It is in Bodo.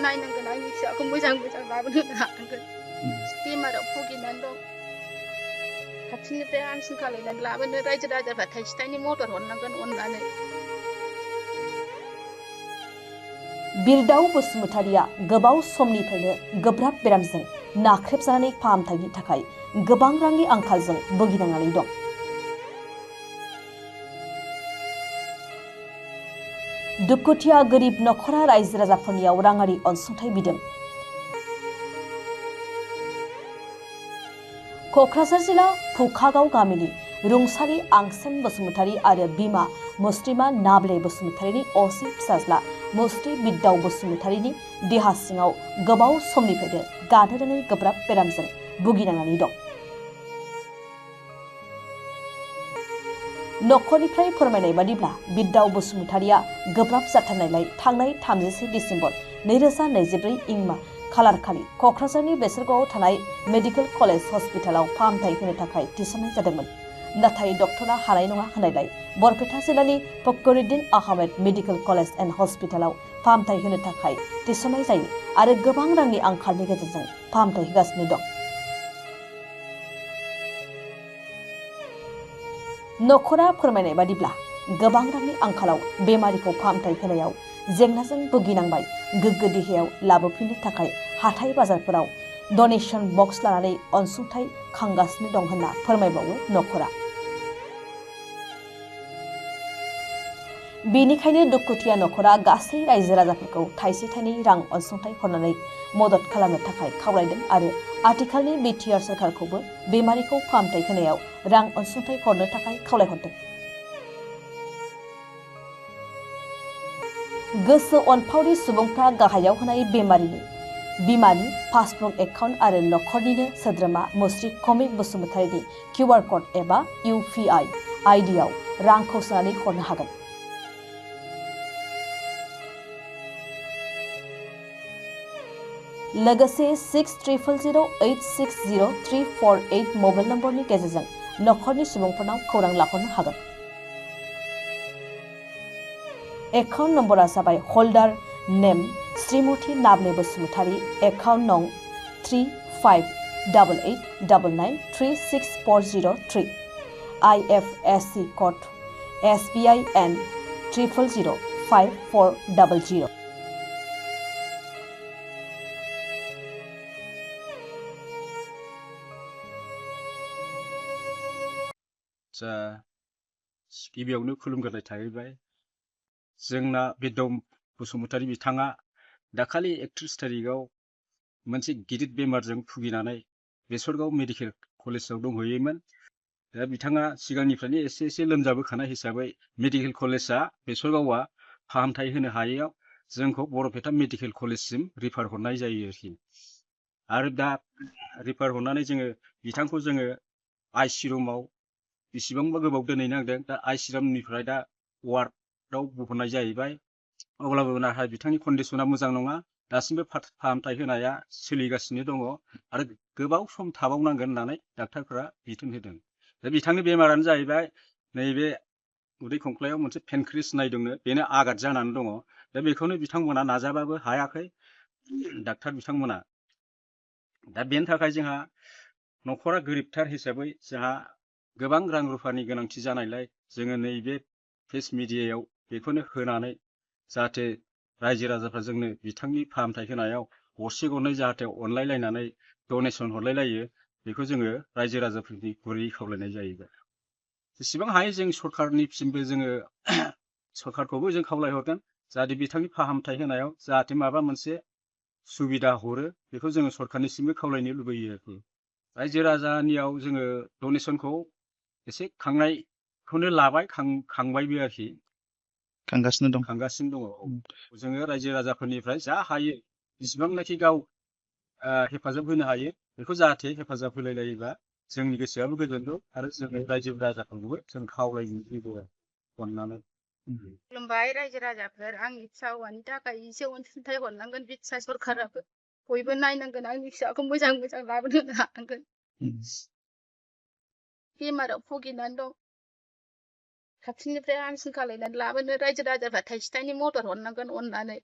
नायनांगोन आंनि फिसाखौ मोजां लाबोनो हानांगोन बेमाराव भुगिनानै दं खाथिनिफ्राय हांसो खालायनानै लाबोनो रायजो राजाफ्रा थाइसे थाइनै मदद हरनांगोन अननानै बिरदाव बसुमतारीया गोबाव समनिफ्रायनो गोब्राब बेरामजों नाख्रेबजानानै फाहामथायनि थाखाय गोबां रांनि आंखालजों भुगिनांनानै दं। दुखुथिया गोरिब नखरा रायजो राजाफोरनियाव राङारि अनसुंथाइ बिदों। क'क्राझार जिल्ला फुखागाव गामिनि रुंसारि आंसेन बसुमतारी आरो बिमा मुस्लिमा नाबले बसुमतारीनि असे फिसाज्ला मुस्रि बिरदाव बसुमतारीनि देहा सिङाव गोबाव समनिफ्रायनो गानो रोङै गोब्राब बेरामजों भुगिनांनानै दं। नखरनिफ्राय फोरमायनाय बादिब्ला बिरदाव बसुमतारीया गोब्राब जाथारनायलाय थांनाय 31 डिसेम्बर 2024 इं खालारखालि क'क्राझारनि बेसरगावआव थानाय मेडिकेल कलेज हस्पिटालाव फाहामथाय होनो थाखाय थिसननाय जादोंमोन। नाथाय डक्टरा हानाय नङा होननायलाय बरपेटा जिल्लानि Fakhruddin Ahmed medical college and हस्पिटालाव फाहामथाय होनो थाखाय थिसननाय जायो आरो गोबां रांनि आंखालनि गेजेरजों फाहामथाय होगासिनो दं। नखरा फोरमायनाय बादिब्ला गोबां रांनि आंखालाव बेमारिखौ फाहामथाय होनायाव जेंनाजों भुगिनांबाय। गोग्गो देहायाव लाबोफिननो थाखाय हाथाय बाजारफोराव डनेशन बक्स लानानै अनसुंथाइ खांगासिनो दं होनना फोरमायबावो नखरा। बेनिखायनो दुखुथिया नखरा गासै रायजो राजाफोरखौ थाइसे थाइनै रां अनसुंथाइ हरनानै मदद खालामनो थाखाय खावलायदों आरो आथिखालनि बिटिआर सरकारखौबो बेमारिखौ फाहामथाय होनायाव रां अनसुंथाइ हरनो थाखाय खावलायहरदों। गोसो अनफावरि सुबुंफ्रा गाहायाव होनाय बेमारिनि बिमानि पासबुक एकाउन्ट आरो नखरनिनो सोद्रोमा मुस्रि कमिक बसुमतारीनि QR क'ड एबा UPI ID आव रांखौ सोनानै हरनो हागोन। लोगोसे 6000860348 मबाइल नम्बरनि गेजेरजों नखरनि सुबुंफोरनाव खौरां लाहरनो हागोन। एकाउन्ट नम्बरा जाबाय हल्डार नेम श्रीमती नाबले बसुमतारी एकाउन्ट नं 358899364003 IFSC क'ड SBIN 00054000। गिबियावनो खुलुमग्रोनाय थाहैबाय। जोंना बिरदाव बसुमतारी बिथाङा दाखालि 31 तारिखआव मोनसे गिदिर बेमारजों भुगिनानै बेसरगाव मेडिकेल कलेजाव दंहैयोमोन। दा बिथाङा सिगांनिफ्रायनो एसे लोमजाबोखानाय हिसाबै मेडिकेल कलेजआ बेसरगावआ फाहामथाय होनो हायैयाव जोंखौ बरपेटा मेडिकेल कलेजसिम रिफार हरनाय जायो आरोखि। आरो दा रिफार हरनानै बिथांखौ आइसि रुमाव बेसेबांबा गोबाव दोनहैनांदों। दा आइसि रुमनिफ्राय दा वार्डआव बहरनाय जाहैबाय। अब्लाबो नाथाय बिथांनि कन्डिसना मोजां नङा। दासिमबो फाहामथाय होनाया सोलिगासिनो दङ आरो गोबाव सम थाबावनांगोन होननानै डाक्टारफोरा बिथोन होदों। दा बिथांनि बेमारानो जाहैबाय नैबे उदै खंख्लायाव मोनसे पेनक्रियास नाय दंनो, बेनो आघात जानानै दङ। दा बेखौनो बिथांमोना नाजाबाबो हायाखै डाक्टार बिथांमोना। दा बेनि थाखाय जोंहा नखरा गोरिबथार हिसाबै जोंहा गोबां रां रुफानि गोनांथि जानायलाय जोङो नैबे प्रेस मिडियायाव बेखौनो होनानै जाहाथे रायजो राजाफ्रा जोंनो बिथांनि फाहामथाय होनायाव गरसे गरनै जाहाथे अनलायलायनानै डनेसन हरलायलायो, बेखौ जोङो रायजो राजाफोरनि गुरैयै खावलायनाय जाहैबाय। जेसेबां हायो जों सरकारनिसिमबो सरकारखौबो जों खावलायहरगोन जाहाथे बिथांनि फाहामथाय होनायाव जाहाथे माबा मोनसे सुबिदा हरो, बेखौ जोङो सरकारनिसिमबो खावलायनो लुबैयो आरोखि। रायजो राजानियाव जोङो डनेसनखौ एसे खांनायखौनो लाबाय, खांबायबो आरोखि। खांगासिनो दङ। जोङो रायजो राजाफोरनिफ्राय जा हायो जेसेबांनाखि गाव हेफाजाब होनो हायो बेखौ जाहाथे हेफाजाब होलायलायोबा जोंनि गोसोआबो गोजोनगौ आरो जोङो रायजो राजाफोरखौबो जों खावलायनो अननानै। खुलुमबाय रायजो राजाफोर, आंनि फिसा हौवानि थाखाय एसे अनसुंथाइ हरनांगोन बिटिआर सरकाराबो। बयबो नायनांगोन आंनि फिसाखौ मोजां लाबोनो हानांगोन बेमाराव भुगिनानै दं खाथिनिफ्राय हांसो खालायनानै लाबोनो रायजो राजाफ्रा थाइसे थाइनै मदद हरनांगोन अननानै।